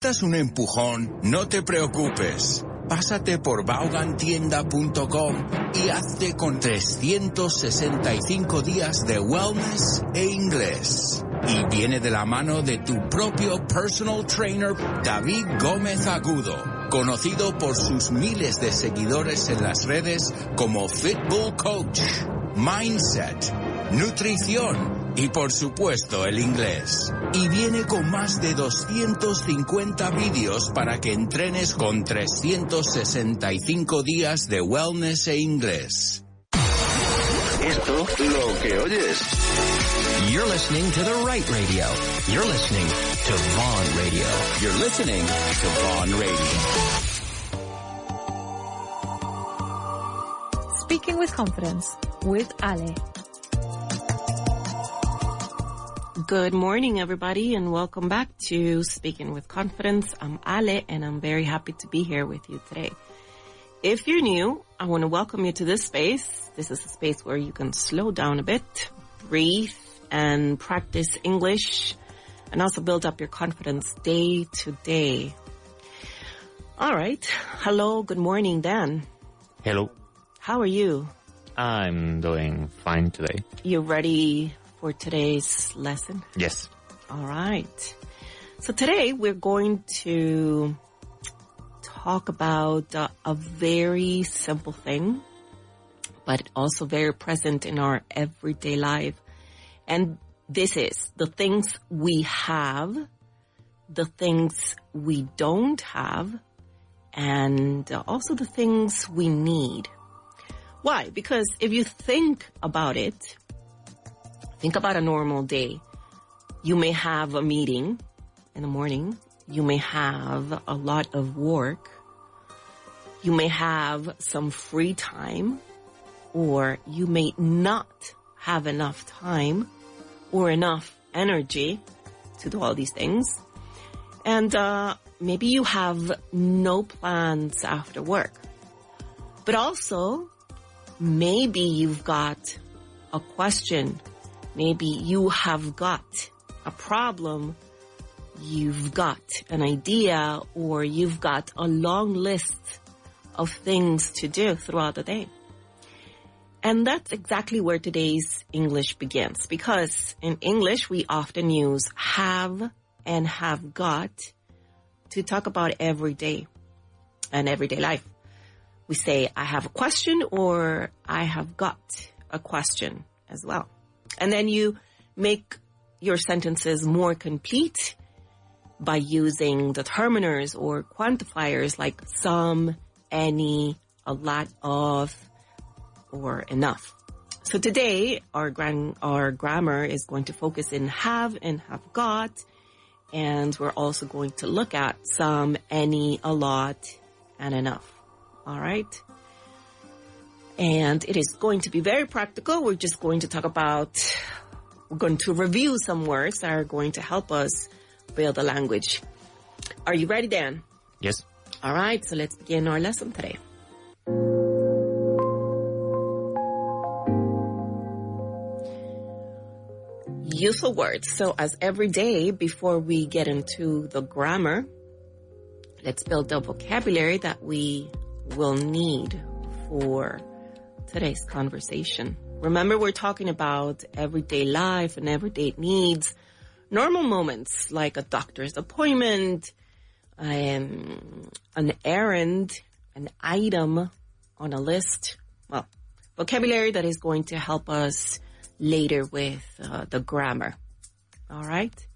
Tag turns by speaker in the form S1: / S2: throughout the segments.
S1: ¿Das un empujón? No te preocupes. Pásate por vaughantienda.com y hazte con 365 días de wellness e inglés. Y viene de la mano de tu propio personal trainer, David Gómez Agudo, conocido por sus miles de seguidores en las redes como Fitbull Coach, Mindset, Nutrición y por supuesto el inglés. Y viene con más de 250 vídeos para que entrenes con 365 días de wellness e inglés.
S2: Esto lo que oyes.
S3: You're listening to the right radio. You're listening to Vaughan Radio.
S1: You're listening to Vaughan Radio.
S4: Speaking with Confidence with Ale.
S5: Good morning, everybody, and welcome back to Speaking with Confidence. I'm Ale, and I'm very happy to be here with you today. If you're new, I want to welcome you to this space. This is a space where you can slow down a bit, breathe, and practice English, and also build up your confidence day to day. All right. Hello. Good morning, Dan.
S6: Hello.
S5: How are you?
S6: I'm doing fine today.
S5: You ready for today's lesson?
S6: Yes.
S5: All right. So today we're going to talk about a very simple thing, but also very present in our everyday life. And this is the things we have, the things we don't have, and also the things we need. Why? Because if you think about it, think about a normal day. You may have a meeting in the morning. You may have a lot of work. You may have some free time, or you may not have enough time or enough energy to do all these things. And maybe you have no plans after work. But also, maybe you've got a question. Maybe you have got a problem. You've got an idea, or you've got a long list of things to do throughout the day. And that's exactly where today's English begins, because in English, we often use have and have got to talk about every day and everyday life. We say, I have a question, or I have got a question as well. And then you make your sentences more complete by using determiners or quantifiers like some, any, a lot of, or enough. So today, our grammar is going to focus in have and have got. And we're also going to look at some, any, a lot, and enough. All right. And it is going to be very practical. We're just going to we're going to review some words that are going to help us build the language. Are you ready, Dan?
S6: Yes.
S5: All right. So let's begin our lesson today. Useful words. So as every day, before we get into the grammar, let's build the vocabulary that we will need for today's conversation. Remember, we're talking about everyday life and everyday needs, normal moments like a doctor's appointment, an errand, an item on a list. Well, vocabulary that is going to help us later with the grammar. All right?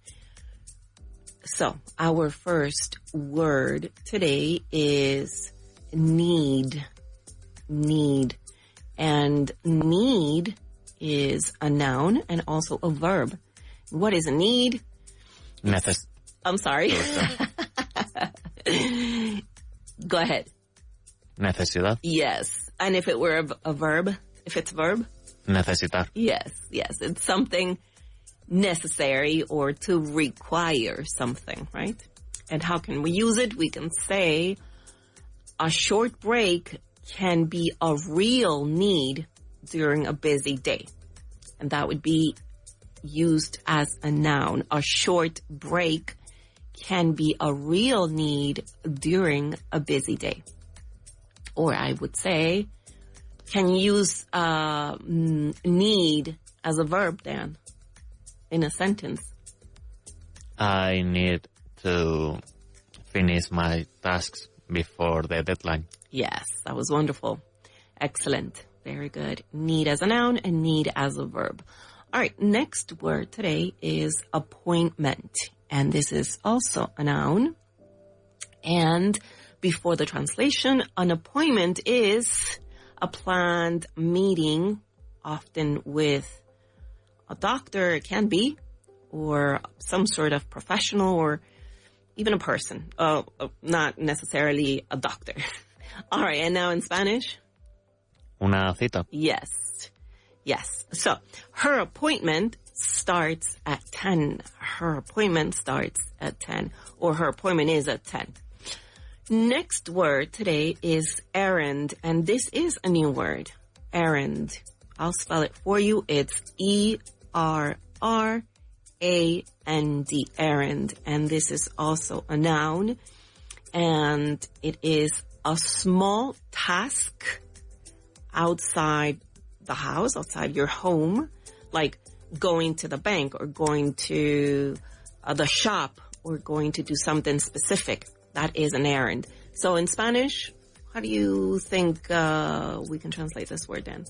S5: So, our first word today is need. Need. And need is a noun and also a verb. What is a need? I'm sorry. Go ahead.
S6: Necesidad.
S5: Yes. And if it were a verb, if it's a verb?
S6: Necesitar.
S5: Yes. It's something necessary or to require something, right? And how can we use it? We can say a short break can be a real need during a busy day. And that would be used as a noun. A short break can be a real need during a busy day. Or I would say, can you use need as a verb, Dan, in a sentence?
S6: I need to finish my tasks before the deadline.
S5: Yes, that was wonderful. Excellent. Very good. Need as a noun and need as a verb. All right, next word today is appointment. And this is also a noun. And before the translation, an appointment is a planned meeting, often with a doctor, it can be, or some sort of professional, or even a person, not necessarily a doctor. All right, and now in Spanish?
S6: Una cita.
S5: Yes. So, her appointment starts at 10. Her appointment starts at 10, or her appointment is at 10. Next word today is errand, and this is a new word, errand. I'll spell it for you. It's E-R-R-A-N-D, errand, and this is also a noun, and it is a small task outside the house, outside your home, like going to the bank or going to the shop or going to do something specific. That is an errand. So in Spanish, how do you think we can translate this word then?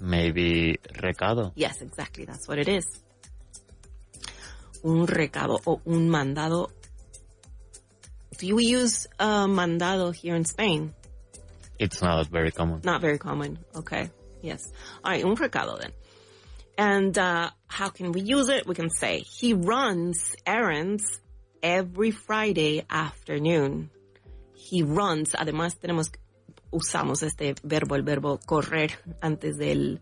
S6: Maybe recado.
S5: Yes, exactly. That's what it is. Un recado o un mandado. Do we use mandado here in Spain?
S6: It's not very common.
S5: Not very common. Okay. Yes. All right. Un recado then. And how can we use it? We can say, he runs errands every Friday afternoon. He runs. Además, usamos este verbo, el verbo correr, antes de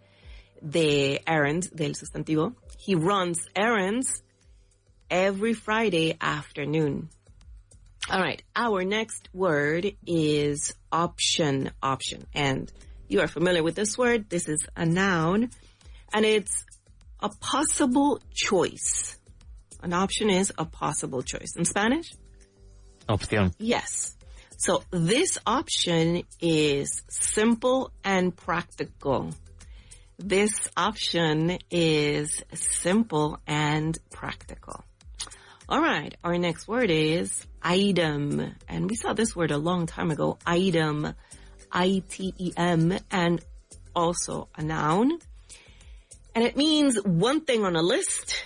S5: errand, del sustantivo. He runs errands every Friday afternoon. All right. Our next word is option. And you are familiar with this word. This is a noun, and it's a possible choice. An option is a possible choice. In Spanish?
S6: Opción.
S5: Yes. So this option is simple and practical. This option is simple and practical. All right. Our next word is item. And we saw this word a long time ago. Item. I-T-E-M. And also a noun. And it means one thing on a list,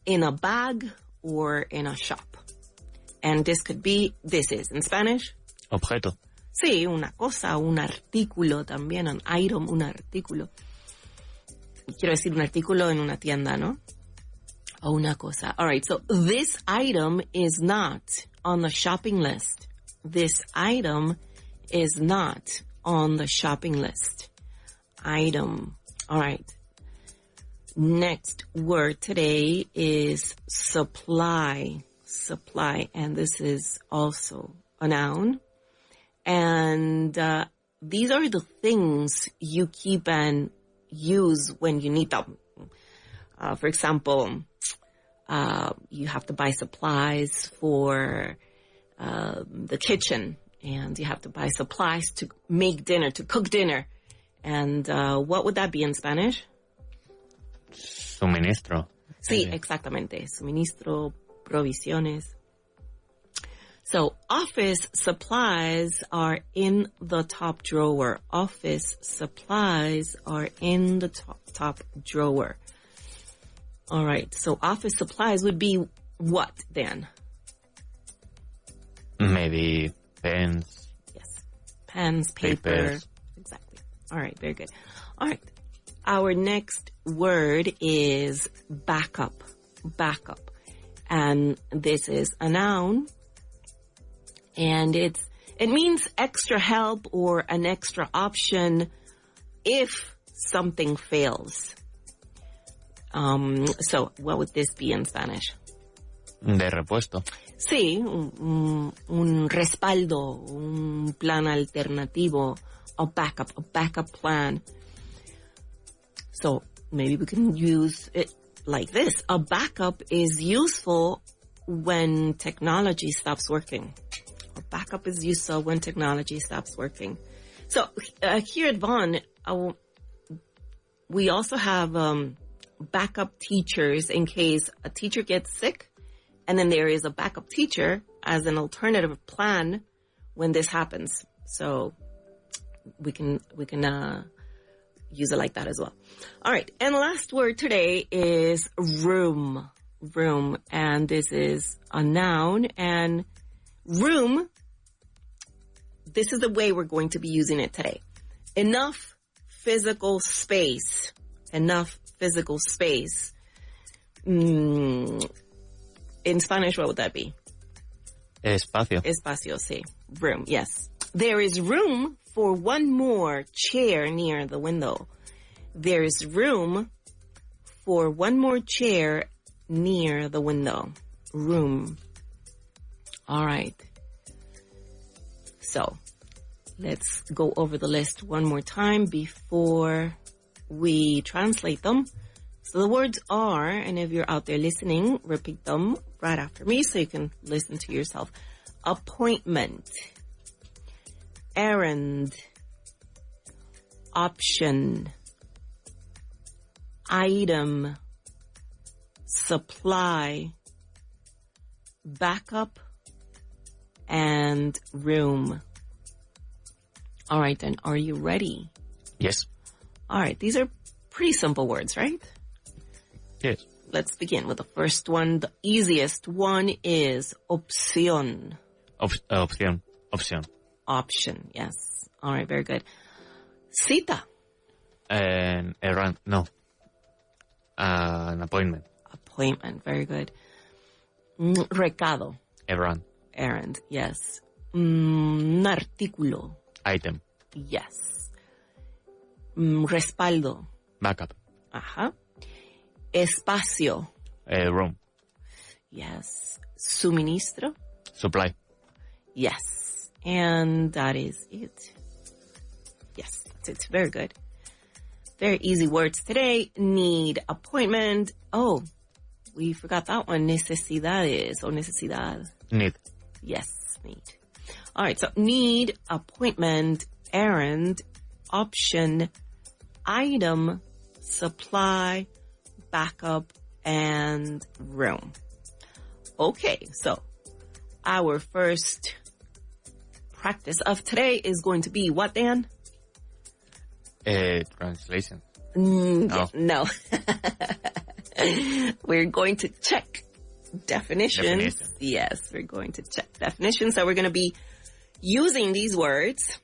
S5: in a bag, or in a shop. And this is in Spanish.
S6: Objeto.
S5: Sí, una cosa, un artículo también, an item, un artículo. Quiero decir un artículo en una tienda, ¿no? O una cosa. All right, so this item is not on the shopping list. This item is not on the shopping list. Item. All right. Next word today is supply. Supply. And this is also a noun. And these are the things you keep and use when you need them. For example, you have to buy supplies for the kitchen. And you have to buy supplies to make dinner, to cook dinner. And what would that be in Spanish?
S6: Suministro.
S5: Sí, exactamente. Suministro, provisiones. So, office supplies are in the top drawer. Office supplies are in the top drawer. All right. So, office supplies would be what, Dan?
S6: Maybe pens.
S5: Yes. Pens, paper.
S6: Papers.
S5: Exactly. All right. Very good. All right. Our next word is backup. Backup. And this is a noun. And it means extra help or an extra option if something fails. So what would this be in Spanish?
S6: De repuesto.
S5: Sí, un respaldo, un plan alternativo, a backup plan. So maybe we can use it like this. A backup is useful when technology stops working. Or backup is used when technology stops working. So here at Vaughan, we also have backup teachers in case a teacher gets sick, and then there is a backup teacher as an alternative plan when this happens. So we can use it like that as well. All right, and the last word today is room. Room, and this is a noun, and room, this is the way we're going to be using it today. Enough physical space. Enough physical space. In Spanish, what would that be?
S6: Espacio.
S5: Espacio, sí. Room, yes. There is room for one more chair near the window. There is room for one more chair near the window. Room. All right. So let's go over the list one more time before we translate them. So the words are, and if you're out there listening, repeat them right after me so you can listen to yourself. Appointment, errand, option, item, supply, backup, and room. All right, then, are you ready?
S6: Yes.
S5: All right, these are pretty simple words, right?
S6: Yes.
S5: Let's begin with the first one. The easiest one is opción.
S6: Opción.
S5: Option, yes. All right, very good. Cita.
S6: An errand. No. An appointment.
S5: Appointment, very good. Recado.
S6: Errand.
S5: Errand, yes. Artículo.
S6: Item.
S5: Yes. Respaldo.
S6: Backup.
S5: Ajá. Espacio.
S6: Room.
S5: Yes. Suministro.
S6: Supply.
S5: Yes. And that is it. Yes, that's it. Very good. Very easy words today. Need, appointment. Oh, we forgot that one. Necesidades or necesidad.
S6: Need.
S5: Yes, need. All right, so need, appointment, errand, option, item, supply, backup, and room. Okay, so our first practice of today is going to be what, Dan?
S6: Translation.
S5: No. We're going to check definitions. Yes, we're going to check definitions. So we're going to be using these words,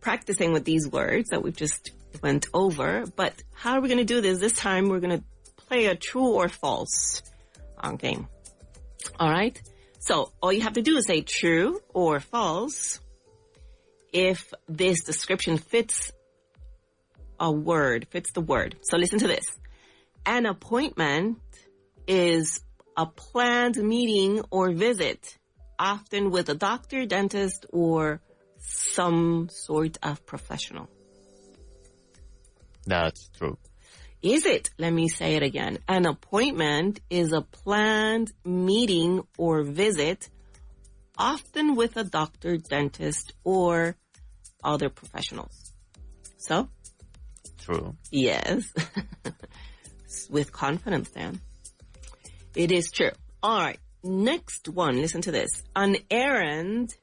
S5: practicing with these words that we've just went over. But how are we going to do this? This time we're going to play a true or false game. All right? So all you have to do is say true or false if this description fits the word. So listen to this. An appointment is a planned meeting or visit, often with a doctor, dentist, or some sort of professional.
S6: That's true.
S5: Is it? Let me say it again. An appointment is a planned meeting or visit, often with a doctor, dentist, or other professionals. So?
S6: True.
S5: Yes. With confidence, Dan. It is true. All right. Next one. Listen to this. An errand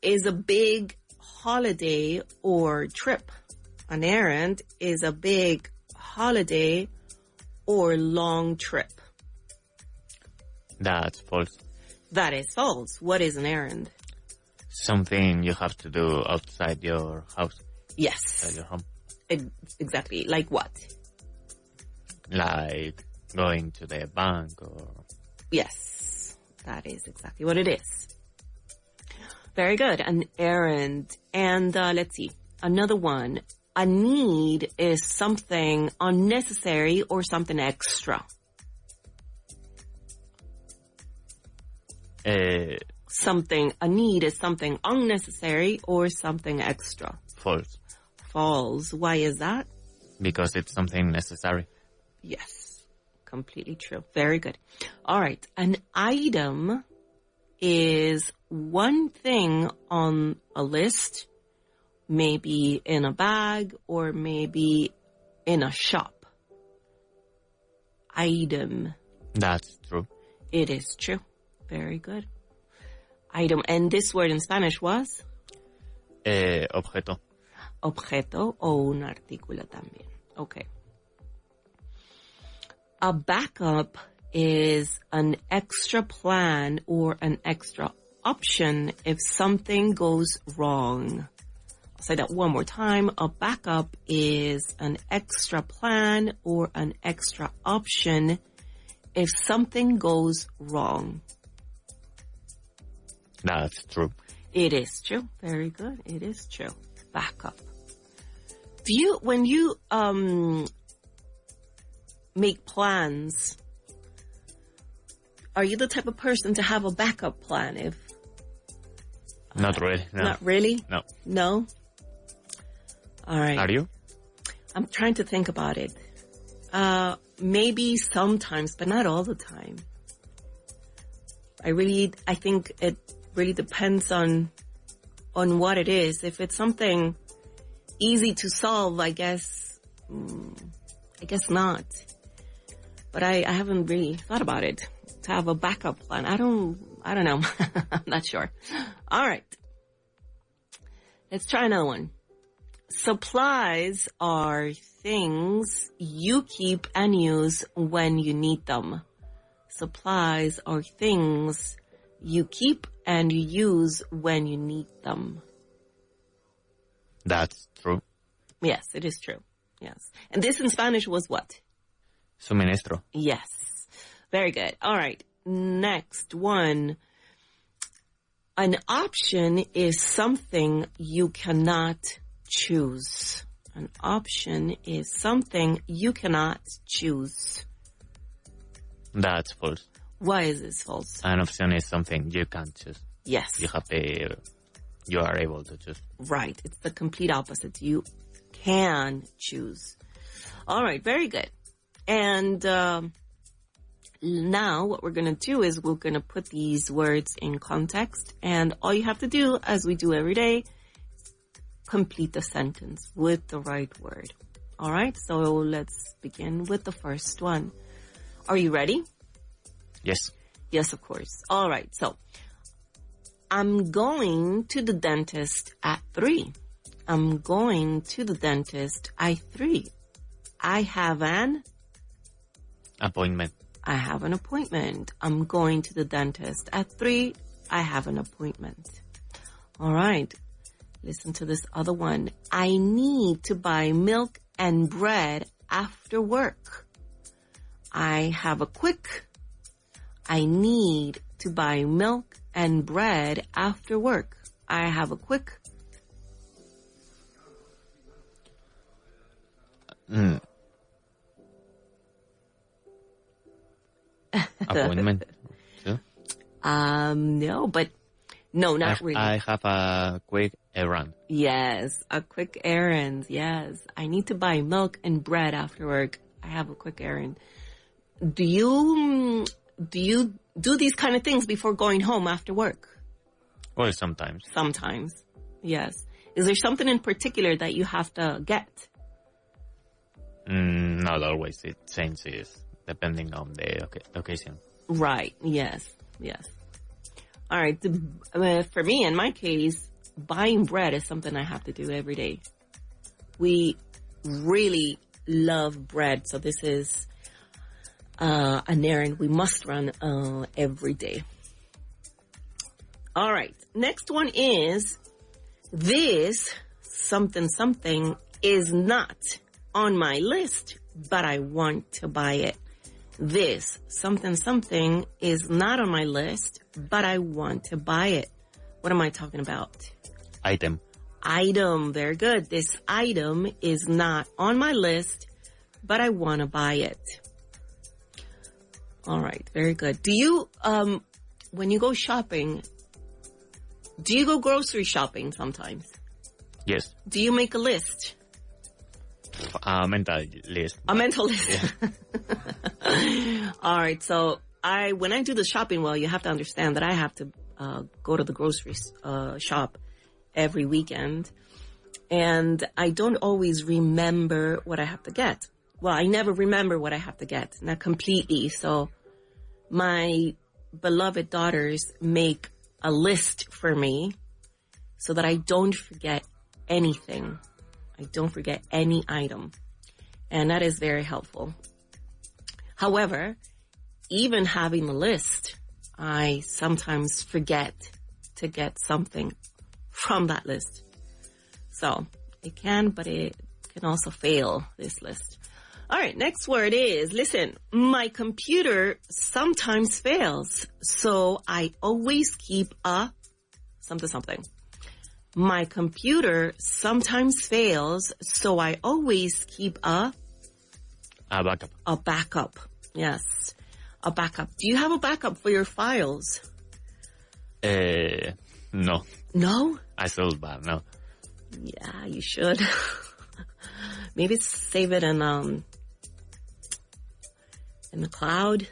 S5: is a big holiday or trip. An errand is a big holiday or long trip.
S6: That's false.
S5: That is false. What is an errand?
S6: Something you have to do outside your house.
S5: Yes.
S6: Outside your home.
S5: Exactly. Like what?
S6: Like going to the bank or...
S5: Yes. That is exactly what it is. Very good. An errand. And let's see. Another one. A need is something unnecessary or something extra. A need is something unnecessary or something extra.
S6: False.
S5: False. Why is that?
S6: Because it's something necessary.
S5: Yes. completely true. Very good. All right. An item is one thing on a list, maybe in a bag or maybe in a shop. Item.
S6: That's true.
S5: It is true. Very good. Item. And this word in Spanish was?
S6: Objeto.
S5: Objeto o un artículo también. Okay. A backup is an extra plan or an extra option if something goes wrong. I'll say that one more time. A backup is an extra plan or an extra option if something goes wrong.
S6: That's true.
S5: It is true. Very good. It is true. Backup. When you make plans, are you the type of person to have a backup plan if?
S6: Not really. No.
S5: Not really?
S6: No.
S5: No? All right.
S6: Are you?
S5: I'm trying to think about it. Maybe sometimes, but not all the time. I think it really depends on what it is. If it's something easy to solve, I guess not. But I haven't really thought about it to have a backup plan. I don't know. I'm not sure. All right. Let's try another one. Supplies are things you keep and use when you need them. Supplies are things you keep and you use when you need them.
S6: That's true.
S5: Yes, it is true. Yes. And this in Spanish was what?
S6: Suministro.
S5: Yes. Very good. All right. Next one. An option is something you cannot choose. An option is something you cannot choose.
S6: That's false.
S5: Why is this false?
S6: An option is something you can't choose.
S5: Yes.
S6: You are able to choose.
S5: Right. It's the complete opposite. You can choose. All right. Very good. And now what we're going to do is we're going to put these words in context. And all you have to do, as we do every day, complete the sentence with the right word. All right. So let's begin with the first one. Are you ready?
S6: Yes.
S5: Yes, of course. All right. So I'm going to the dentist at 3. I'm going to the dentist at 3. I have an
S6: appointment.
S5: I have an appointment. I'm going to the dentist at 3. I have an appointment. All right. Listen to this other one. I need to buy milk and bread after work. I need to buy milk and bread after work. I have a quick.
S6: Appointment.
S5: No, not really.
S6: I have a quick errand.
S5: Yes, a quick errand. Yes. I need to buy milk and bread after work. I have a quick errand. Do you do these kind of things before going home after work?
S6: Well, sometimes.
S5: Sometimes. Yes. Is there something in particular that you have to get?
S6: Not always. It changes depending on the occasion.
S5: Right. Yes. Yes. All right. For me, in my case, buying bread is something I have to do every day. We really love bread. So this is an errand we must run every day. All right. Next one is this something is not on my list, but I want to buy it. This something is not on my list, but I want to buy it. What am I talking about?
S6: Item.
S5: Very good. This item is not on my list, but I want to buy it. All right. Very good. Do you, when you go shopping, do you go grocery shopping sometimes?
S6: Yes.
S5: Do you make a list?
S6: A mental list.
S5: A mental list.
S6: Yeah.
S5: All right. So when I do the shopping, well, you have to understand that I have to go to the grocery shop every weekend. And I don't always remember what I have to get. Well, I never remember what I have to get, not completely. So my beloved daughters make a list for me so that I don't forget anything. I don't forget any item. And that is very helpful. However, even having the list, I sometimes forget to get something from that list. So it can, but it can also fail, this list. All right, next word is, listen, my computer sometimes fails, so I always keep a something. My computer sometimes fails, so I always keep a
S6: backup.
S5: A backup, yes. A backup. Do you have a backup for your files?
S6: No.
S5: No?
S6: I feel bad, no.
S5: Yeah, you should. Maybe save it in the cloud.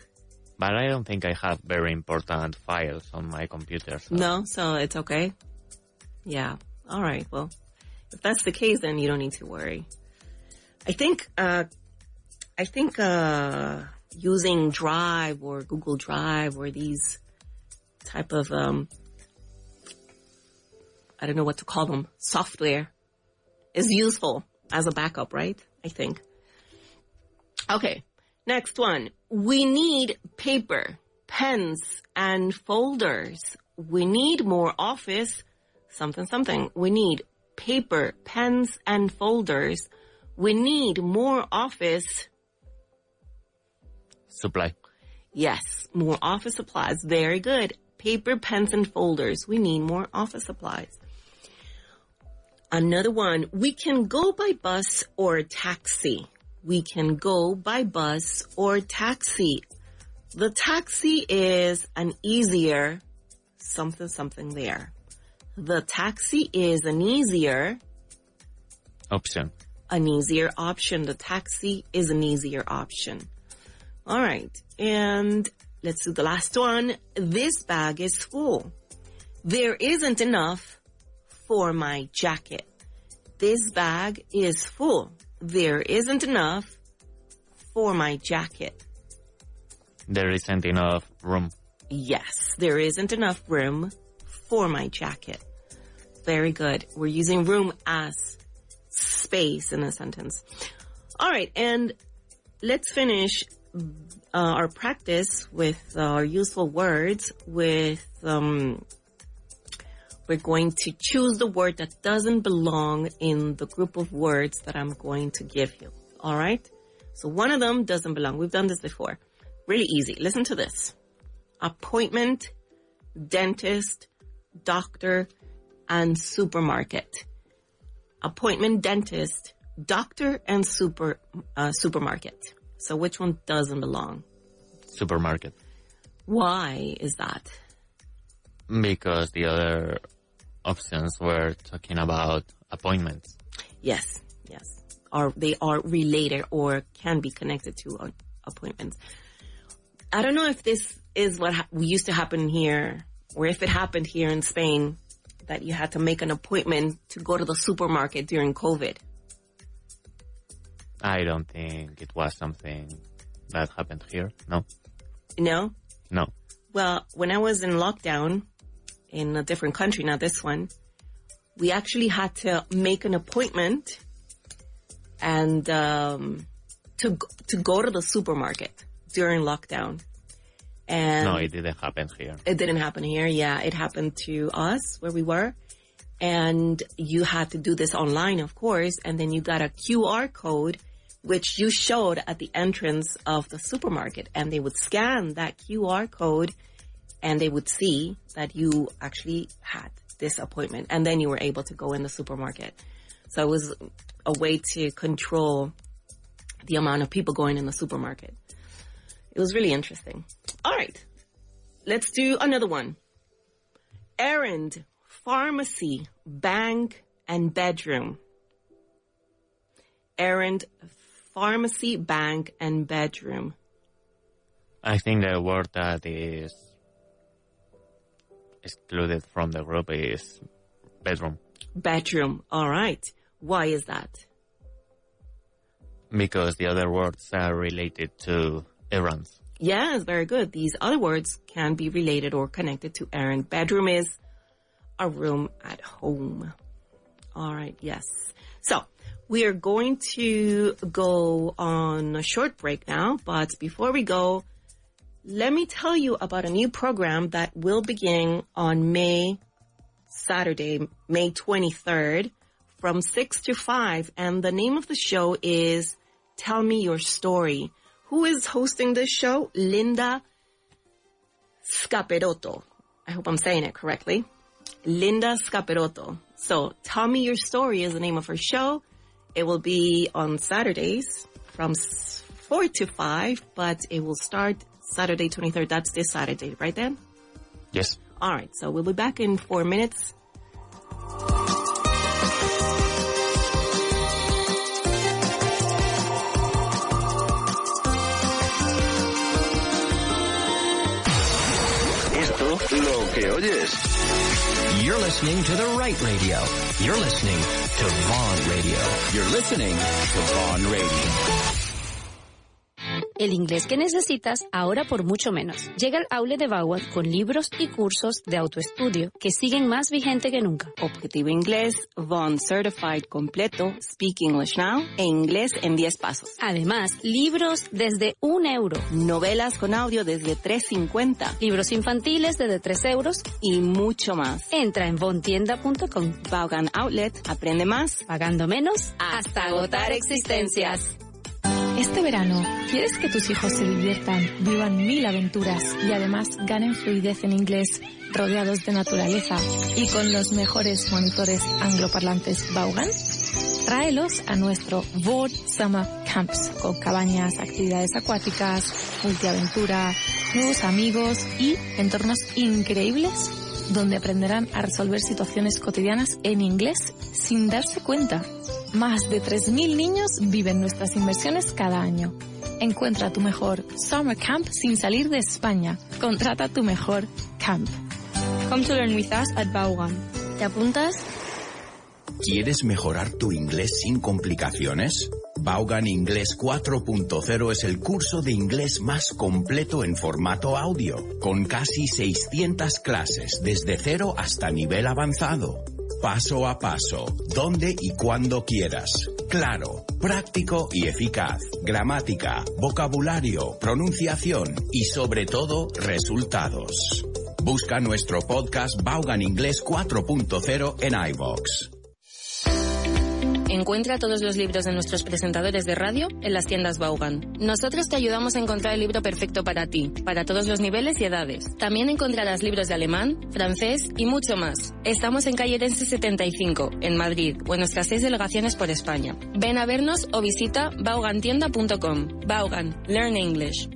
S6: But I don't think I have very important files on my computer. So.
S5: No, so it's okay. Yeah. All right. Well, if that's the case, then you don't need to worry. I think using Drive or Google Drive or these type of I don't know what to call them, software is useful as a backup, right? I think. Okay, next one. We need paper, pens, and folders. We need more office, something. We need paper, pens, and folders. We need more office.
S6: Supply.
S5: Yes, more office supplies. Very good. Paper, pens, and folders. We need more office supplies. Another one, we can go by bus or taxi. We can go by bus or taxi. The taxi is an easier something there. The taxi is an easier
S6: Option.
S5: An easier option. The taxi is an easier option. All right. And let's do the last one. This bag is full. There isn't enough for my jacket. This bag is full. There isn't enough for my jacket.
S6: There isn't enough room.
S5: Yes, there isn't enough room for my jacket. Very good. We're using room as space in a sentence. All right, and let's finish our practice with our useful words with we're going to choose the word that doesn't belong in the group of words that I'm going to give you. All right? So one of them doesn't belong. We've done this before. Really easy. Listen to this. Appointment, dentist, doctor, and supermarket. Appointment, dentist, doctor, and supermarket. So which one doesn't belong?
S6: Supermarket.
S5: Why is that?
S6: Because the other options were talking about appointments.
S5: Yes. They are related or can be connected to appointments. I don't know if this is what used to happen here or if it happened here in Spain, that you had to make an appointment to go to the supermarket during COVID.
S6: I don't think it was something that happened here. No.
S5: No?
S6: No.
S5: Well, when I was in lockdown in a different country, not this one, we actually had to make an appointment and to go to the supermarket during lockdown. And
S6: no, it didn't happen here.
S5: It didn't happen here. Yeah, it happened to us where we were. And you had to do this online, of course. And then you got a QR code, which you showed at the entrance of the supermarket. And they would scan that QR code and they would see that you actually had this appointment. And then you were able to go in the supermarket. So it was a way to control the amount of people going in the supermarket. It was really interesting. All right, let's do another one. Errand, pharmacy, bank, and bedroom. Errand, pharmacy, bank, and bedroom.
S6: I think the word that is excluded from the group is bedroom.
S5: Bedroom. All right. Why is that?
S6: Because the other words are related to errands.
S5: Yes, very good. These other words can be related or connected to errand. Bedroom is a room at home. All right, yes. So we are going to go on a short break now, but before we go, let me tell you about a new program that will begin on Saturday, May 23rd, from 6 to 5. And the name of the show is Tell Me Your Story. Who is hosting this show? Linda Scaperotto. I hope I'm saying it correctly. Linda Scaperotto. So Tell Me Your Story is the name of her show. It will be on Saturdays from 4 to 5, but it will start Saturday 23rd. That's this Saturday, right then?
S6: Yes.
S5: All right. So we'll be back in 4 minutes.
S2: Esto, lo que oyes.
S3: You're listening to the right radio. You're listening to Vaughan Radio.
S1: You're listening to Vaughan Radio.
S7: El inglés que necesitas ahora por mucho menos. Llega al outlet de Vaughan con libros y cursos de autoestudio que siguen más vigente que nunca.
S5: Objetivo Inglés, Vaughan Certified completo, Speak English Now e Inglés en 10 pasos.
S7: Además, libros desde €1.
S5: Novelas con audio desde $3.50.
S7: Libros infantiles desde €3.
S5: Y mucho más.
S7: Entra en vaughantienda.com.
S5: Vaughan Outlet, aprende más,
S7: pagando menos hasta agotar existencias.
S4: Este verano, ¿quieres que tus hijos se diviertan, vivan 1000 aventuras y además ganen fluidez en inglés, rodeados de naturaleza y con los mejores monitores angloparlantes Vaughan? Tráelos a nuestro Vaughan Summer Camps, con cabañas, actividades acuáticas, multiaventura, nuevos amigos y entornos increíbles donde aprenderán a resolver situaciones cotidianas en inglés sin darse cuenta. Más de 3.000 niños viven nuestras inversiones cada año. Encuentra tu mejor Summer Camp sin salir de España. Contrata tu mejor camp.
S8: Come to learn with us at Vaughan.
S7: ¿Te apuntas?
S1: ¿Quieres mejorar tu inglés sin complicaciones? Vaughan Inglés 4.0 es el curso de inglés más completo en formato audio, con casi 600 clases desde cero hasta nivel avanzado. Paso a paso, donde y cuando quieras. Claro, práctico y eficaz. Gramática, vocabulario, pronunciación y sobre todo, resultados. Busca nuestro podcast Vaughan Inglés 4.0 en iVoox.
S8: Encuentra todos los libros de nuestros presentadores de radio en las tiendas Vaughan. Nosotros te ayudamos a encontrar el libro perfecto para ti, para todos los niveles y edades. También encontrarás libros de alemán, francés y mucho más. Estamos en calle Orense 75, en Madrid, o en nuestras 6 delegaciones por España. Ven a vernos o visita vaughantienda.com. Vaughan, learn English.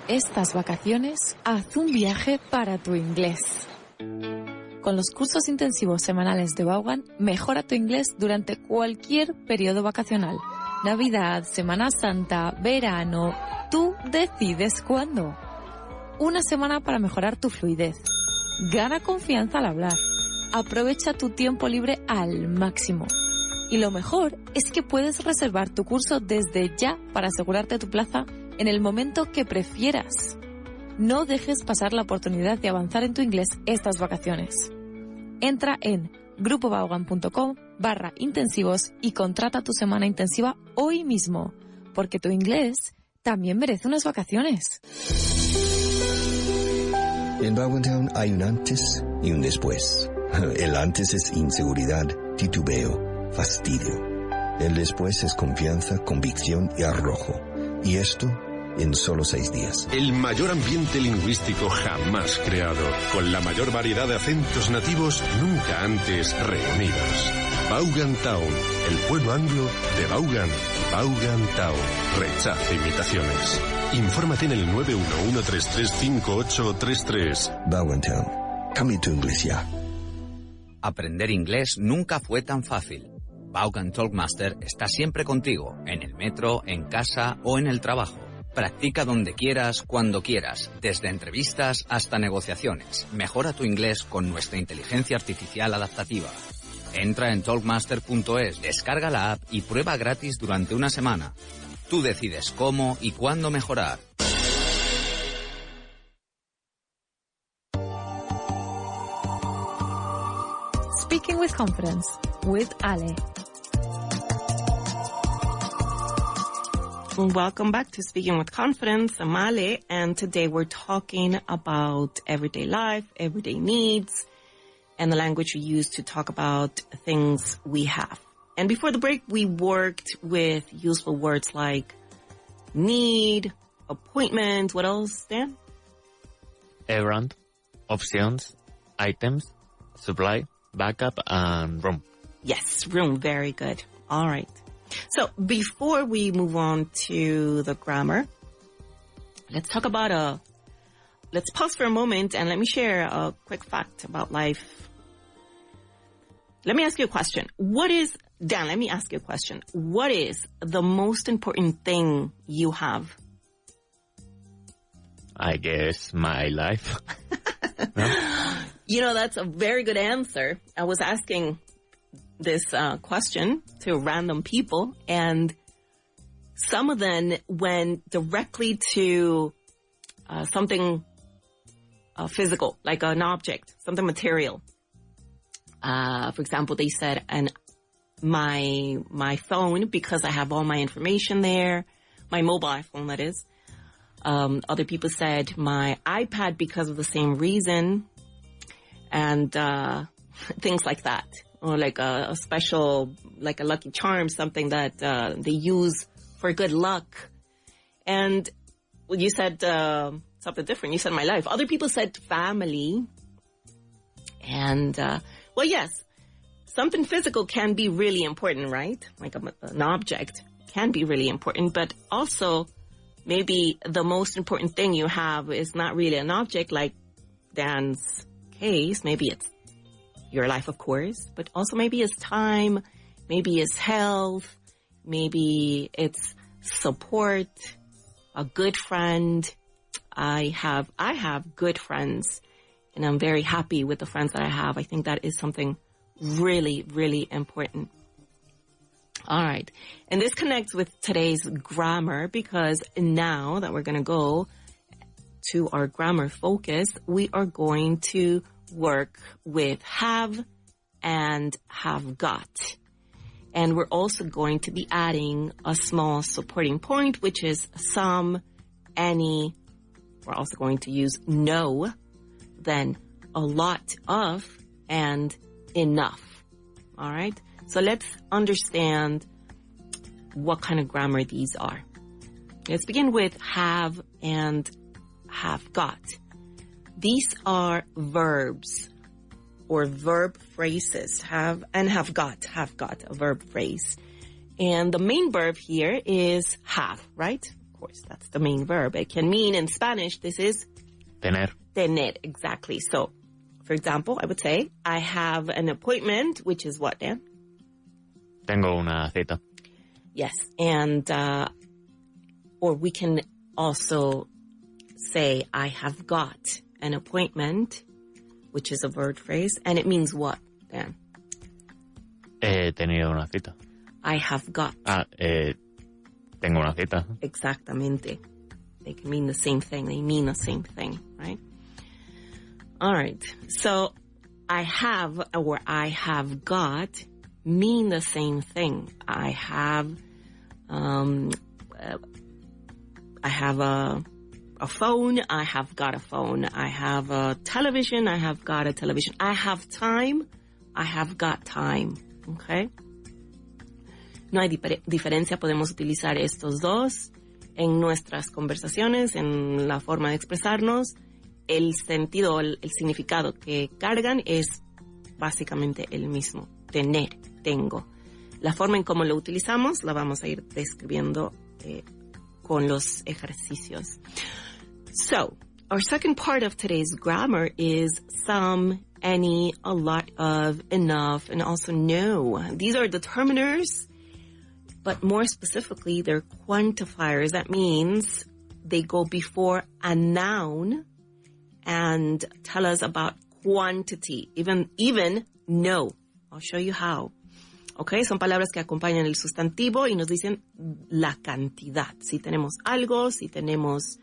S4: Estas vacaciones, haz un viaje para tu inglés. Con los cursos intensivos semanales de Vaughan, mejora tu inglés durante cualquier periodo vacacional. Navidad, Semana Santa, verano, tú decides cuándo. Una semana para mejorar tu fluidez. Gana confianza al hablar. Aprovecha tu tiempo libre al máximo. Y lo mejor es que puedes reservar tu curso desde ya para asegurarte tu plaza en el momento que prefieras. No dejes pasar la oportunidad de avanzar en tu inglés estas vacaciones. Entra en grupovaughan.com/intensivos y contrata tu semana intensiva hoy mismo, porque tu inglés también merece unas vacaciones.
S9: En Vaughan Town hay un antes y un después. El antes es inseguridad, titubeo, fastidio. El después es confianza, convicción y arrojo. Y esto en solo 6 días.
S10: El mayor ambiente lingüístico jamás creado, con la mayor variedad de acentos nativos nunca antes reunidos. Vaughan Town, el pueblo anglo de Vaughan. Vaughan Town. Rechaza imitaciones. Infórmate en el 911335833.
S9: Vaughan Town. Cambia tu inglés ya.
S11: Aprender inglés nunca fue tan fácil. Vaughan Talkmaster está siempre contigo, en el metro, en casa o en el trabajo. Practica donde quieras, cuando quieras, desde entrevistas hasta negociaciones. Mejora tu inglés con nuestra inteligencia artificial adaptativa. Entra en talkmaster.es, descarga la app y prueba gratis durante una semana. Tú decides cómo y cuándo mejorar.
S4: Speaking with Confidence with Ale.
S5: Welcome back to Speaking with Confidence. I'm Ale, and today we're talking about everyday life, everyday needs, and the language we use to talk about things we have. And before the break, we worked with useful words like need, appointment. What else, Dan?
S6: Errand, options, items, supply, backup, and room.
S5: Yes, room. Very good. All right. So before we move on to the grammar, let's talk about let's pause for a moment and let me share a quick fact about life. Let me ask you a question. Dan, let me ask you a question. What is the most important thing you have?
S6: I guess my life. No?
S5: You know, that's a very good answer. I was asking this question to random people, and some of them went directly to something physical, like an object, something material. For example, they said, and my phone, because I have all my information there, my mobile phone, that is. Other people said my iPad because of the same reason, and things like that. Or like a special, like a lucky charm, something that they use for good luck. And you said something different. You said my life. Other people said family. And, well, yes, something physical can be really important, right? Like an object can be really important. But also, maybe the most important thing you have is not really an object, like Dan's case. Maybe it's your life, of course, but also maybe it's time, maybe it's health, maybe it's support, a good friend. I have good friends, and I'm very happy with the friends that I have. I think that is something really, really important. All right. And this connects with today's grammar, because now that we're going to go to our grammar focus, we are going to work with have and have got. And we're also going to be adding a small supporting point, which is some, any. We're also going to use no, then a lot of, and enough. All right? So let's understand what kind of grammar these are. Let's begin with have and have got. These are verbs or verb phrases. Have and have got, a verb phrase. And the main verb here is have, right? Of course, that's the main verb. It can mean in Spanish, this is
S6: tener.
S5: Tener, exactly. So, for example, I would say, I have an appointment, which is what, Dan?
S6: Tengo una cita.
S5: Yes, and, or we can also say, I have got an appointment, which is a verb phrase, and it means what, Dan?
S6: He tenido una cita.
S5: I have got.
S6: Tengo una cita.
S5: Exactamente. They can mean the same thing. They mean the same thing, right? All right. So, I have or I have got mean the same thing. I have a phone, I have got a phone. I have a television, I have got a television. I have time, I have got time. Okay? No hay diferencia, podemos utilizar estos dos en nuestras conversaciones, en la forma de expresarnos. El sentido, el significado que cargan es básicamente el mismo. Tener, tengo. La forma en cómo lo utilizamos la vamos a ir describiendo con los ejercicios. So, our second part of today's grammar is some, any, a lot of, enough, and also no. These are determiners, but more specifically, they're quantifiers. That means they go before a noun and tell us about quantity, even know. I'll show you how. Okay, son palabras que acompañan el sustantivo y nos dicen la cantidad. Si tenemos algo, si tenemos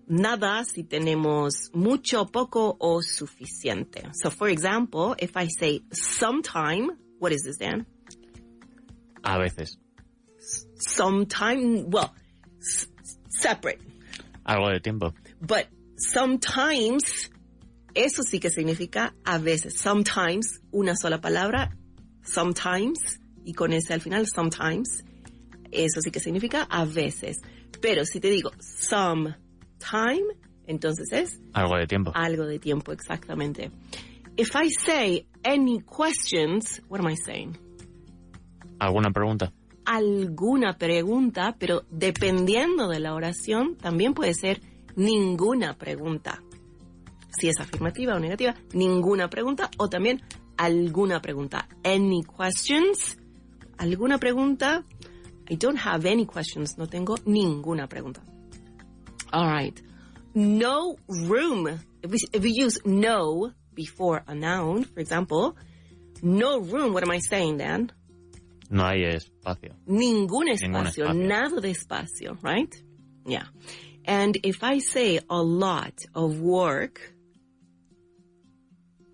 S5: nada, si tenemos mucho, poco o suficiente. So, for example, if I say sometime, what is this, Dan?
S6: A veces.
S5: Sometime, well, separate.
S6: Algo de tiempo.
S5: But sometimes, eso sí que significa a veces. Sometimes, una sola palabra, sometimes, y con ese al final, sometimes, eso sí que significa a veces. Pero si te digo sometime, entonces es...
S6: Algo de tiempo.
S5: Algo de tiempo, exactamente. If I say any questions, what am I saying?
S6: ¿Alguna pregunta?
S5: Alguna pregunta, pero dependiendo de la oración, también puede ser ninguna pregunta. Si es afirmativa o negativa, ninguna pregunta, o también alguna pregunta. Any questions? ¿Alguna pregunta? I don't have any questions. No tengo ninguna pregunta. All right. No room. If we use no before a noun, for example, no room, what am I saying, Dan?
S6: No hay espacio.
S5: Ningún espacio. Nada de espacio, right? Yeah. And if I say a lot of work...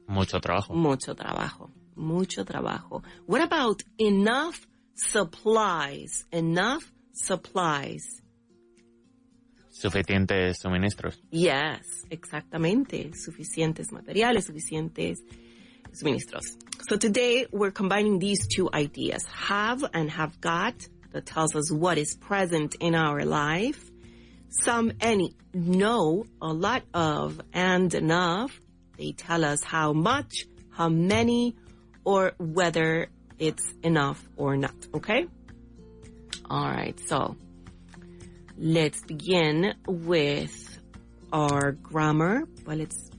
S6: Mucho trabajo.
S5: Mucho trabajo. Mucho trabajo. What about enough supplies? Enough supplies.
S6: Suficientes suministros.
S5: Yes, exactamente. Suficientes materiales, suficientes suministros. So today we're combining these two ideas. Have and have got, that tells us what is present in our life. Some, any, no, a lot of, and enough. They tell us how much, how many, or whether it's enough or not, okay? All right, so let's begin with our grammar. Well, let's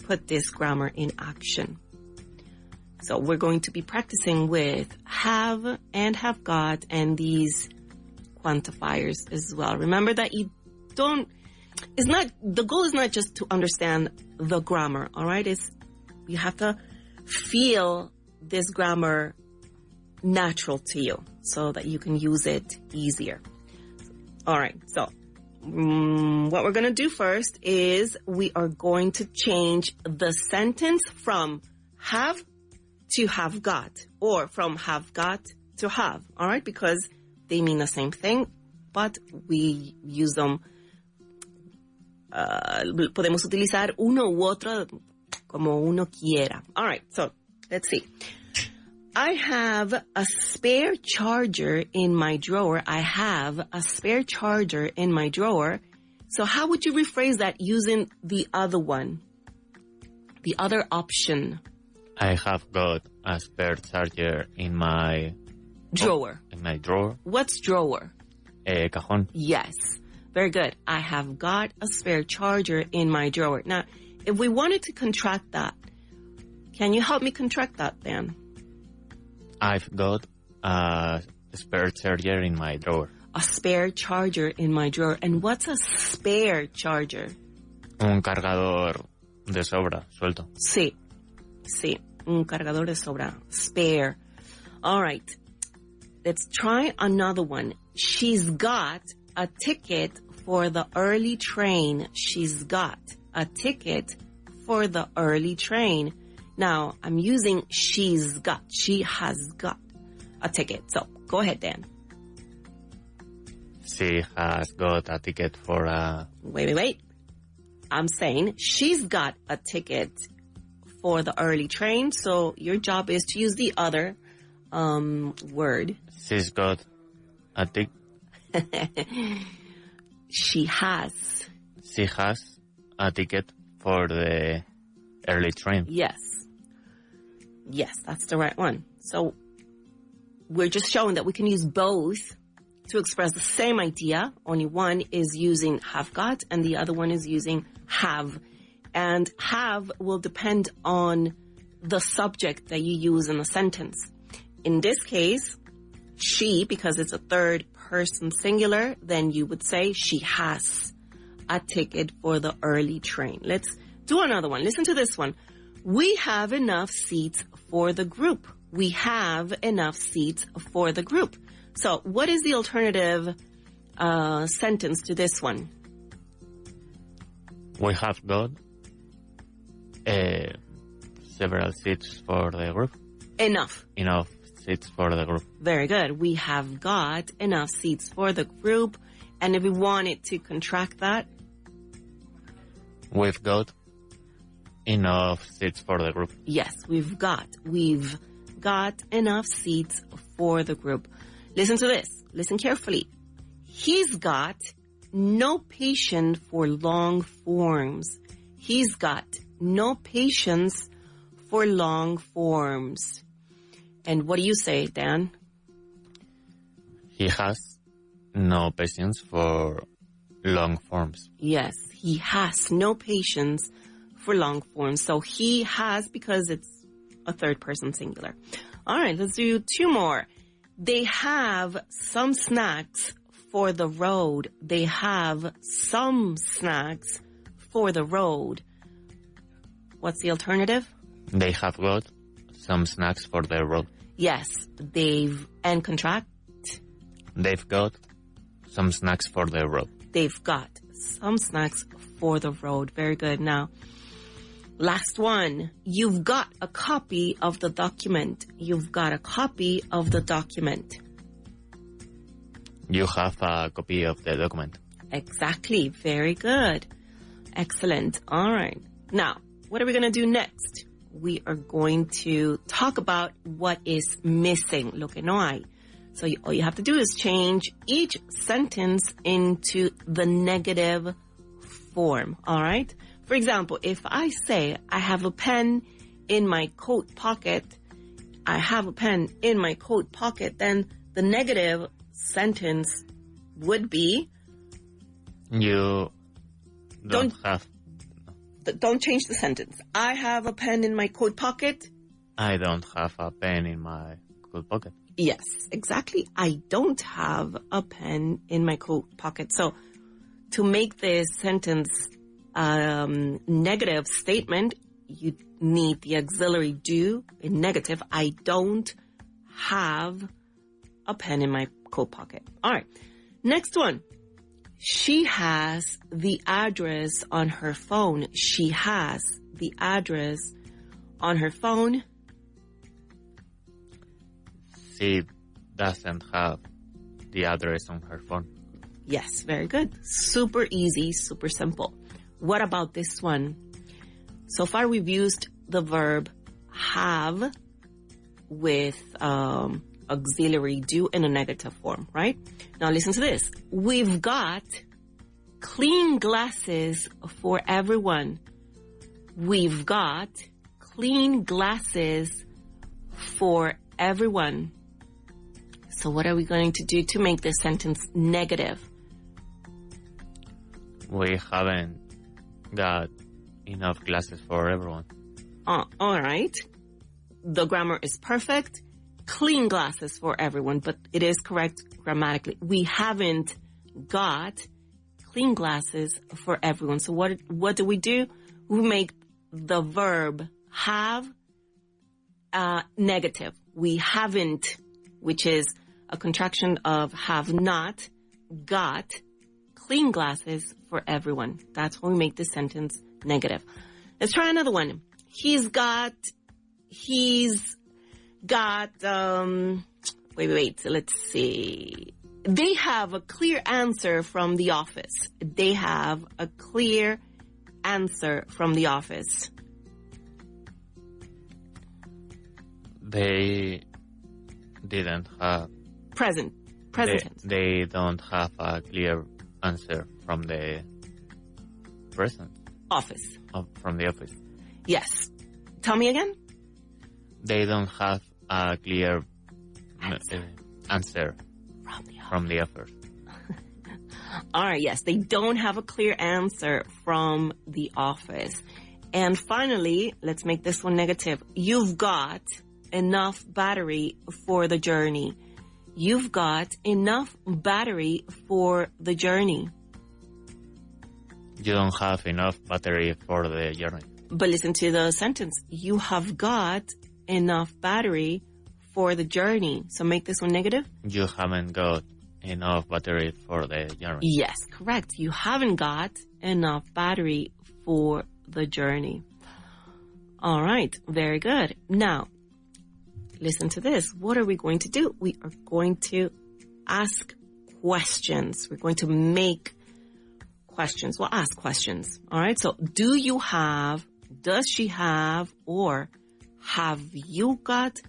S5: put this grammar in action. So we're going to be practicing with have and have got and these quantifiers as well. Remember that the goal is not just to understand the grammar, all right? You have to feel this grammar natural to you so that you can use it easier. All right, so what we're going to do first is we are going to change the sentence from have to have got, or from have got to have, all right? Because they mean the same thing, but we use them. Podemos utilizar uno u otro como uno quiera. All right, so let's see. I have a spare charger in my drawer. I have a spare charger in my drawer. So how would you rephrase that using the other one? The other option.
S6: I have got a spare charger in my...
S5: Drawer.
S6: In my drawer.
S5: What's drawer?
S6: Cajón.
S5: Yes. Very good. I have got a spare charger in my drawer. Now, if we wanted to contract that, can you help me contract that, Dan?
S6: I've got a spare charger in my drawer.
S5: A spare charger in my drawer. And what's a spare charger?
S6: Un cargador de sobra, suelto.
S5: Sí. Un cargador de sobra. Spare. All right. Let's try another one. She's got a ticket for the early train. She's got a ticket for the early train. Now, I'm using she's got. She has got a ticket. So, go ahead, Dan.
S6: She has got a ticket for a...
S5: Wait. I'm saying she's got a ticket for the early train. So, your job is to use the other word.
S6: She's got a ticket.
S5: She has
S6: a ticket for the early train.
S5: Yes, that's the right one. So we're just showing that we can use both to express the same idea. Only one is using have got and the other one is using have. And have will depend on the subject that you use in the sentence. In this case, she, because it's a third person singular, then you would say she has a ticket for the early train. Let's do another one. Listen to this one. We have enough seats for the group. We have enough seats for the group. So what is the alternative sentence to this one?
S6: We have got several seats for the group.
S5: Enough
S6: seats for the group.
S5: Very good. We have got enough seats for the group. And if we wanted to contract that?
S6: We've got enough seats for the group.
S5: Yes, we've got enough seats for the group. Listen to this. Listen carefully. He's got no patience for long forms. He's got no patience for long forms. And what do you say, Dan?
S6: He has no patience for long forms.
S5: Yes, he has no patience for long forms. So he has because it's a third person singular. All right, let's do two more. They have some snacks for the road. They have some snacks for the road. What's the alternative?
S6: They have got some snacks for the road.
S5: Yes, and contract?
S6: They've got some snacks for the road.
S5: They've got some snacks for the road. Very good. Now, last one. You've got a copy of the document. You've got a copy of the document.
S6: You have a copy of the document.
S5: Exactly. Very good. Excellent. All right. Now, what are we going to do next? We are going to talk about what is missing. Lo que no hay. So all you have to do is change each sentence into the negative form. All right? For example, if I say, I have a pen in my coat pocket, I have a pen in my coat pocket, then the negative sentence would be...
S6: You don't have...
S5: Don't change the sentence. I have a pen in my coat pocket.
S6: I don't have a pen in my coat pocket.
S5: Yes, exactly. I don't have a pen in my coat pocket. So to make this sentence negative statement, you need the auxiliary do in negative. I don't have a pen in my coat pocket. All right. Next one. She has the address on her phone. She has the address on her phone.
S6: She doesn't have the address on her phone.
S5: Yes, very good. Super easy, super simple. What about this one? So far we've used the verb have with auxiliary do in a negative form, right? Now listen to this. We've got clean glasses for everyone. We've got clean glasses for everyone. So what are we going to do to make this sentence negative?
S6: We haven't got enough glasses for everyone.
S5: All right. The grammar is perfect. Clean glasses for everyone, but it is correct grammatically. We haven't got clean glasses for everyone. So what do? We make the verb have negative. We haven't, which is a contraction of have not got clean glasses for everyone. That's when we make the sentence negative. Let's try another one. He's got, wait, let's see. They have a clear answer from the office. They have a clear answer from the office.
S6: They didn't have...
S5: Present tense.
S6: They don't have a clear answer from the present.
S5: Office.
S6: From the office.
S5: Yes. Tell me again.
S6: They don't have a clear answer from the office.
S5: All right, yes. They don't have a clear answer from the office. And finally, let's make this one negative. You've got enough battery for the journey. You've got enough battery for the journey.
S6: You don't have enough battery for the journey.
S5: But listen to the sentence. You have got enough battery for the journey. So make this one negative.
S6: You haven't got enough battery for the journey.
S5: Yes, correct. You haven't got enough battery for the journey. All right, very good. Now, listen to this. What are we going to do? We are going to ask questions. We're going to make questions. We'll ask questions. All right, so do you have, does she have, or have you got,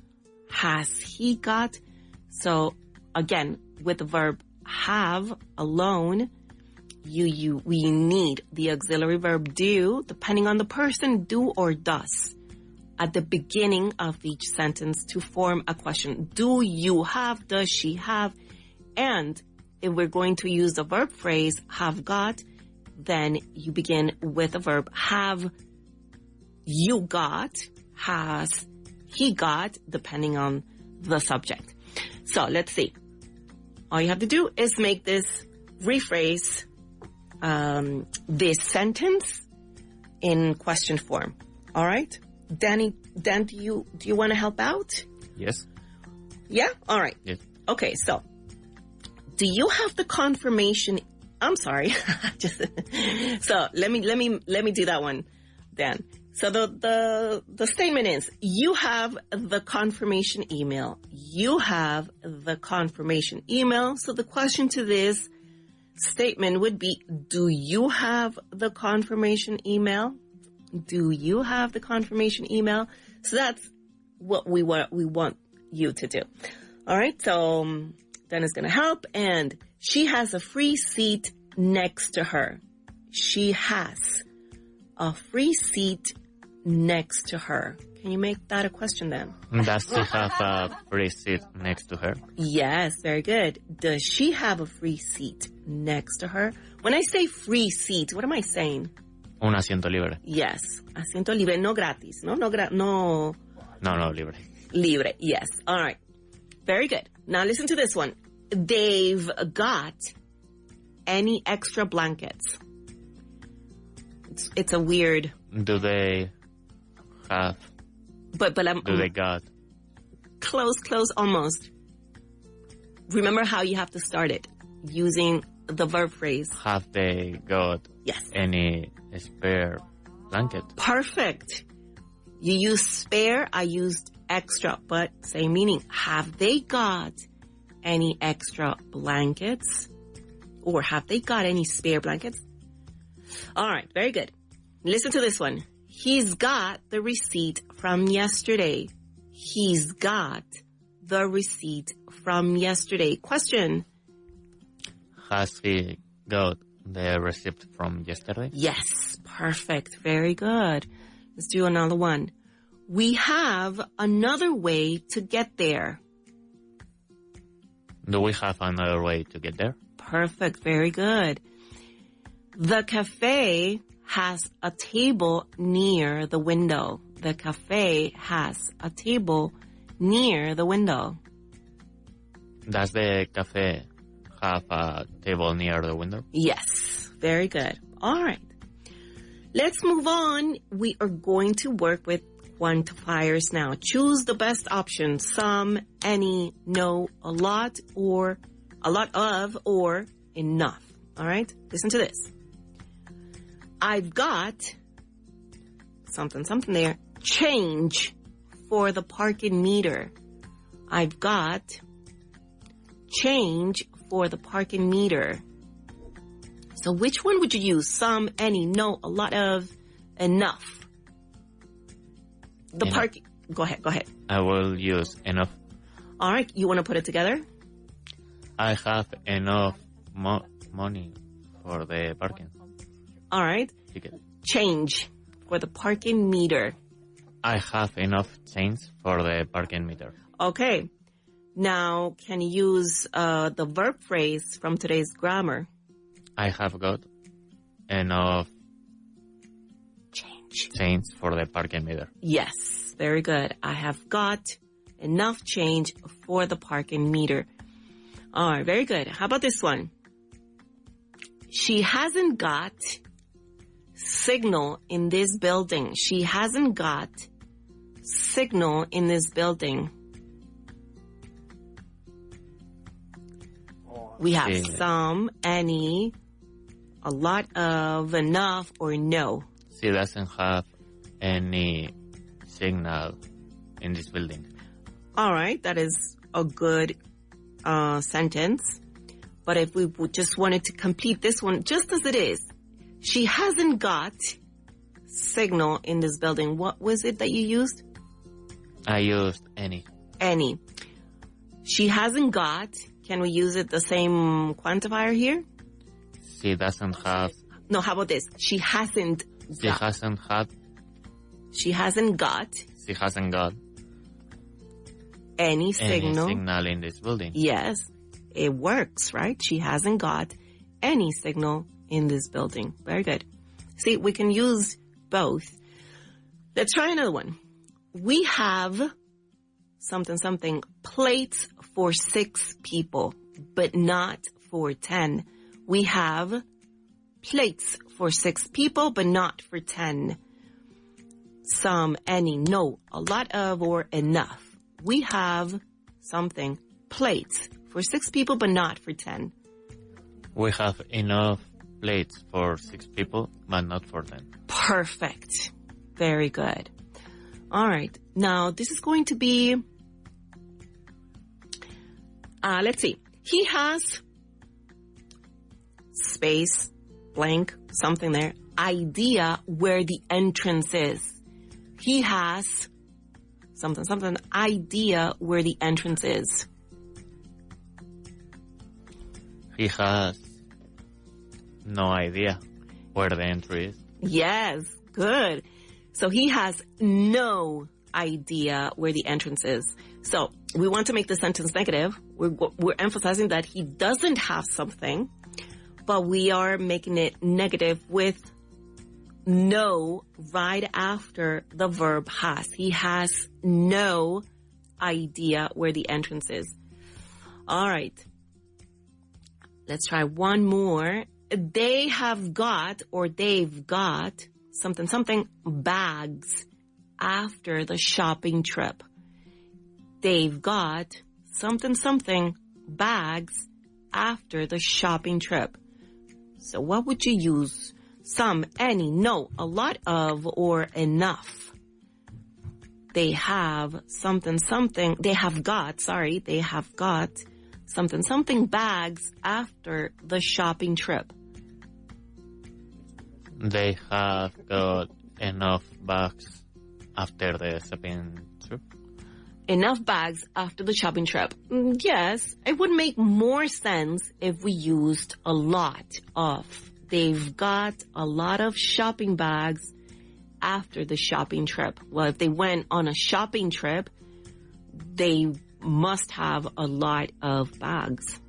S5: has he got? So again, with the verb have alone, we need the auxiliary verb do, depending on the person, do or does, at the beginning of each sentence to form a question. Do you have, does she have? And if we're going to use the verb phrase have got, then you begin with the verb have you got, has he got, depending on the subject. So let's see. All you have to do is make this rephrase this sentence in question form. All right? Dan, do you want to help out?
S6: Yes.
S5: Yeah? All right.
S6: Yes.
S5: Okay, so do you have the confirmation? I'm sorry. So let me do that one, Dan. So the statement is, you have the confirmation email. You have the confirmation email. So the question to this statement would be, do you have the confirmation email? Do you have the confirmation email? So that's what we want you to do. All right. So Dan is going to help, and she has a free seat next to her. She has a free seat next to her. Can you make that a question then?
S6: Does she have a free seat next to her?
S5: Yes, very good. Does she have a free seat next to her? When I say free seat, what am I saying?
S6: Un asiento libre.
S5: Yes, asiento libre, no gratis, no.
S6: No, libre.
S5: Libre, yes. All right. Very good. Now listen to this one. They've got any extra blankets. It's a weird.
S6: Do they have?
S5: But
S6: do they got?
S5: Close, almost. Remember how you have to start it using the verb phrase.
S6: Have they got?
S5: Yes.
S6: Any spare blanket?
S5: Perfect. You use spare. I used extra, but same meaning. Have they got any extra blankets? Or have they got any spare blankets? All right, very good. Listen to this one. He's got the receipt from yesterday. He's got the receipt from yesterday. Question.
S6: Has he got the receipt from yesterday?
S5: Yes, perfect. Very good. Let's do another one. We have another way to get there.
S6: Do we have another way to get there?
S5: Perfect. Very good. The cafe has a table near the window. The cafe has a table near the window.
S6: Does the cafe have a table near the window?
S5: Yes. Very good. All right. Let's move on. We are going to work with quantifiers now. Choose the best option. Some, any, no, a lot, or a lot of, or enough. All right? Listen to this. I've got something there. Change for the parking meter. I've got change for the parking meter. So which one would you use? Some, any, no, a lot of, enough. The parking. Go ahead.
S6: I will use enough.
S5: All right. You want to put it together?
S6: I have enough money for the parking.
S5: All right.
S6: Ticket.
S5: Change for the parking meter.
S6: I have enough change for the parking meter.
S5: Okay. Now, can you use the verb phrase from today's grammar?
S6: I have got enough change for the parking meter.
S5: Yes, very good. I have got enough change for the parking meter. All right, very good. How about this one? She hasn't got signal in this building. She hasn't got signal in this building. We have some, any, a lot of, enough, or no.
S6: She doesn't have any signal in this building.
S5: All right, that is a good sentence. But if we just wanted to complete this one just as it is, she hasn't got signal in this building. What was it that you used?
S6: I used any.
S5: Any. She hasn't got. Can we use it the same quantifier here?
S6: She doesn't have.
S5: No, how about this? She hasn't
S6: She
S5: got.
S6: hasn't had.
S5: She hasn't got
S6: She hasn't got
S5: any signal.
S6: Any signal in this building.
S5: Yes, it works, right? She hasn't got any signal in this building. Very good. See, we can use both. Let's try another one. We have something plates for 6 people, but not for 10. We have plates for 6 people, but not for 10. Some, any, no, a lot of, or enough. We have something, plates for 6 people, but not for 10.
S6: We have enough plates for 6 people, but not for 10.
S5: Perfect. Very good. All right. Now, this is going to be, let's see. He has space, blank, something there, idea where the entrance is. He has something, idea where the entrance is.
S6: He has no idea where the entry is.
S5: Yes, good. So he has no idea where the entrance is. So we want to make the sentence negative. We're emphasizing that he doesn't have something, but we are making it negative with no right after the verb has. He has no idea where the entrance is. All right. Let's try one more. They have got, or they've got, something, bags after the shopping trip. They've got something, bags after the shopping trip. So what would you use? Some, any, no, a lot of, or enough. They have something, they have got something bags after the shopping trip.
S6: They have got enough bags after the shopping trip.
S5: Enough bags after the shopping trip. Yes, it would make more sense if we used a lot of. They've got a lot of shopping bags after the shopping trip. Well, if they went on a shopping trip, they must have a lot of bags.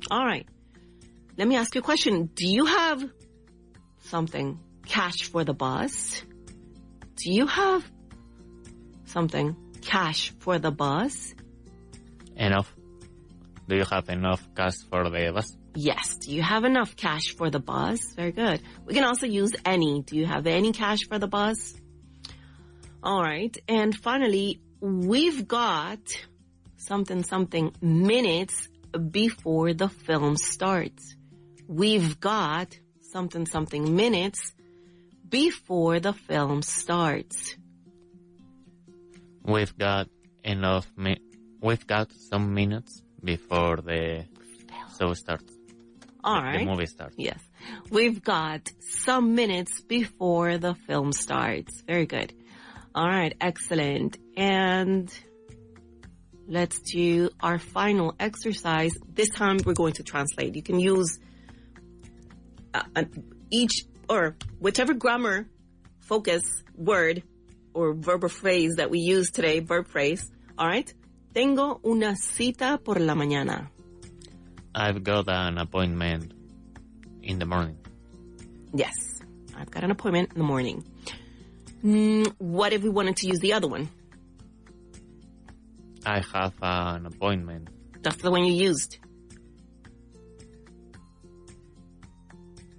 S5: All right. Let me ask you a question. Do you have something, cash for the bus? Do you have something, cash for the bus?
S6: Enough. Do you have enough cash for the bus?
S5: Yes. Do you have enough cash for the bus? Very good. We can also use any. Do you have any cash for the bus? All right. And finally, we've got something minutes before the film starts. We've got something minutes before the film starts.
S6: We've got we've got some minutes before the show starts.
S5: All right.
S6: The movie starts.
S5: Yes. We've got some minutes before the film starts. Very good. All right. Excellent. And let's do our final exercise. This time we're going to translate. You can use each or whichever grammar focus word or verb or phrase that we use today, verb phrase. All right. Tengo una cita por la mañana.
S6: I've got an appointment in the morning.
S5: Yes. I've got an appointment in the morning. What if we wanted to use the other one?
S6: I have an appointment.
S5: That's the one you used.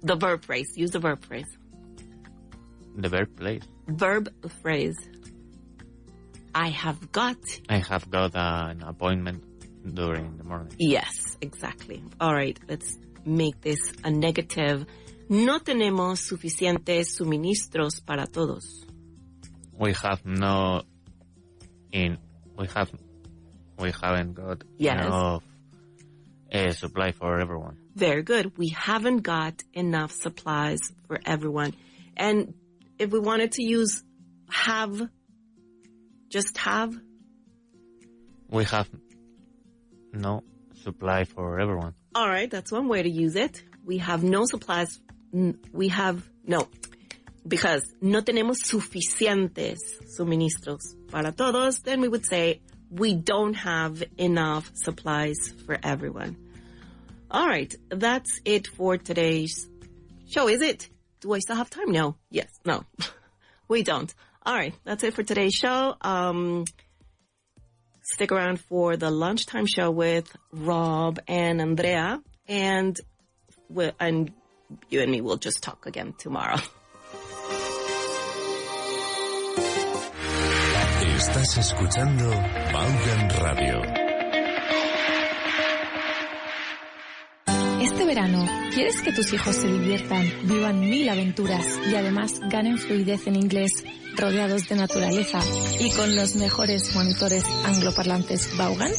S5: The verb phrase. Use the verb phrase.
S6: The verb phrase.
S5: Verb phrase. I have got
S6: an appointment during the morning.
S5: Yes, exactly. All right, let's make this a negative. No tenemos suficientes suministros para todos.
S6: We haven't got enough supply for everyone.
S5: Very good. We haven't got enough supplies for everyone. And if we wanted to use have, just have.
S6: We have no supply for everyone.
S5: All right, that's one way to use it. We have no supplies. Because no tenemos suficientes suministros para todos, then we would say we don't have enough supplies for everyone. All right, that's it for today's show, is it? Do I still have time? No. Yes. No. We don't. All right, that's it for today's show. Stick around for the lunchtime show with Rob and Andrea, and you and me will just talk again tomorrow.
S10: Estás escuchando Vaughan Radio.
S4: Este verano, ¿quieres que tus hijos se diviertan, vivan 1000 aventuras y además ganen fluidez en inglés, rodeados de naturaleza y con los mejores monitores angloparlantes Vaughan?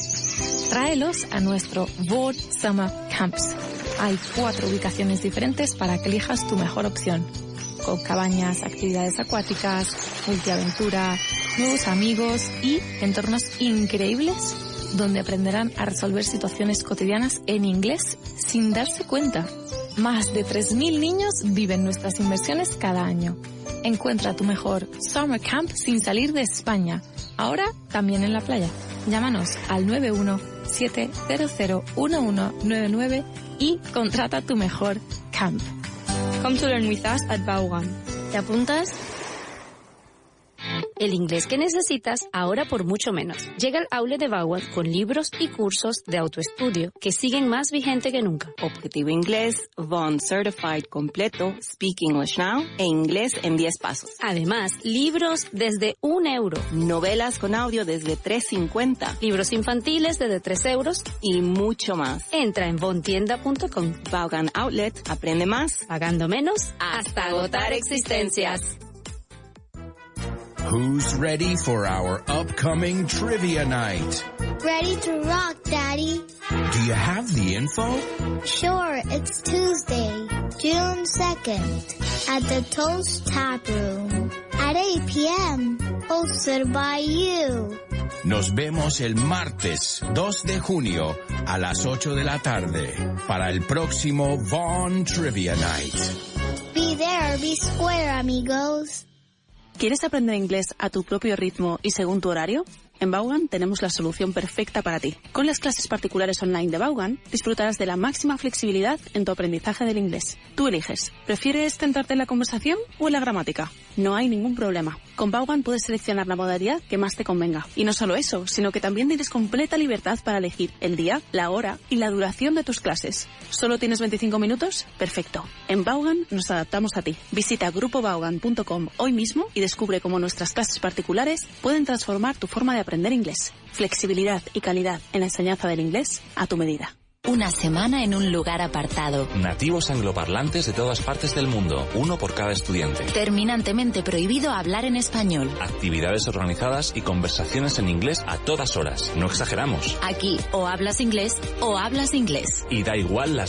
S4: Tráelos a nuestro Vaughan Summer Camps. Hay 4 ubicaciones diferentes para que elijas tu mejor opción, con cabañas, actividades acuáticas, multiaventura, nuevos amigos y entornos increíbles donde aprenderán a resolver situaciones cotidianas en inglés sin darse cuenta. Más de 3.000 niños viven nuestras inversiones cada año. Encuentra tu mejor Summer Camp sin salir de España, ahora también en la playa. Llámanos al 917001199 y contrata tu mejor camp.
S12: Come to learn with us at Vaughan.
S7: ¿Te apuntas? El inglés que necesitas ahora por mucho menos. Llega al outlet de Vaughan con libros y cursos de autoestudio que siguen más vigente que nunca.
S5: Objetivo Inglés, Vaughan Certified completo, Speak English Now e Inglés en 10 pasos.
S7: Además, libros desde €1.
S5: Novelas con audio desde $3.50.
S7: Libros infantiles desde €3.
S5: Y mucho más.
S7: Entra en vaughantienda.com.
S5: Vaughan Outlet, aprende más,
S7: pagando menos, hasta agotar existencias.
S1: Who's ready for our upcoming trivia night?
S13: Ready to rock, Daddy.
S1: Do you have the info?
S13: Sure, it's Tuesday, June 2nd, at the Toast Tap Room, at 8 p.m., hosted by you.
S1: Nos vemos el martes 2 de junio a las 8 de la tarde para el próximo Vaughan Trivia Night.
S13: Be there, be square, amigos.
S12: ¿Quieres aprender inglés a tu propio ritmo y según tu horario? En Vaughan tenemos la solución perfecta para ti. Con las clases particulares online de Vaughan, disfrutarás de la máxima flexibilidad en tu aprendizaje del inglés. Tú eliges. ¿Prefieres centrarte en la conversación o en la gramática? No hay ningún problema. Con Vaughan puedes seleccionar la modalidad que más te convenga. Y no solo eso, sino que también tienes completa libertad para elegir el día, la hora y la duración de tus clases. ¿Solo tienes 25 minutos? Perfecto. En Vaughan nos adaptamos a ti. Visita grupovaughan.com hoy mismo y descubre cómo nuestras clases particulares pueden transformar tu forma de aprender inglés. Flexibilidad y calidad en la enseñanza del inglés a tu medida.
S14: Una semana en un lugar apartado.
S15: Nativos angloparlantes de todas partes del mundo, uno por cada estudiante.
S14: Terminantemente prohibido hablar en español.
S15: Actividades organizadas y conversaciones en inglés a todas horas. No exageramos.
S14: Aquí o hablas inglés o hablas inglés.
S15: Y da igual las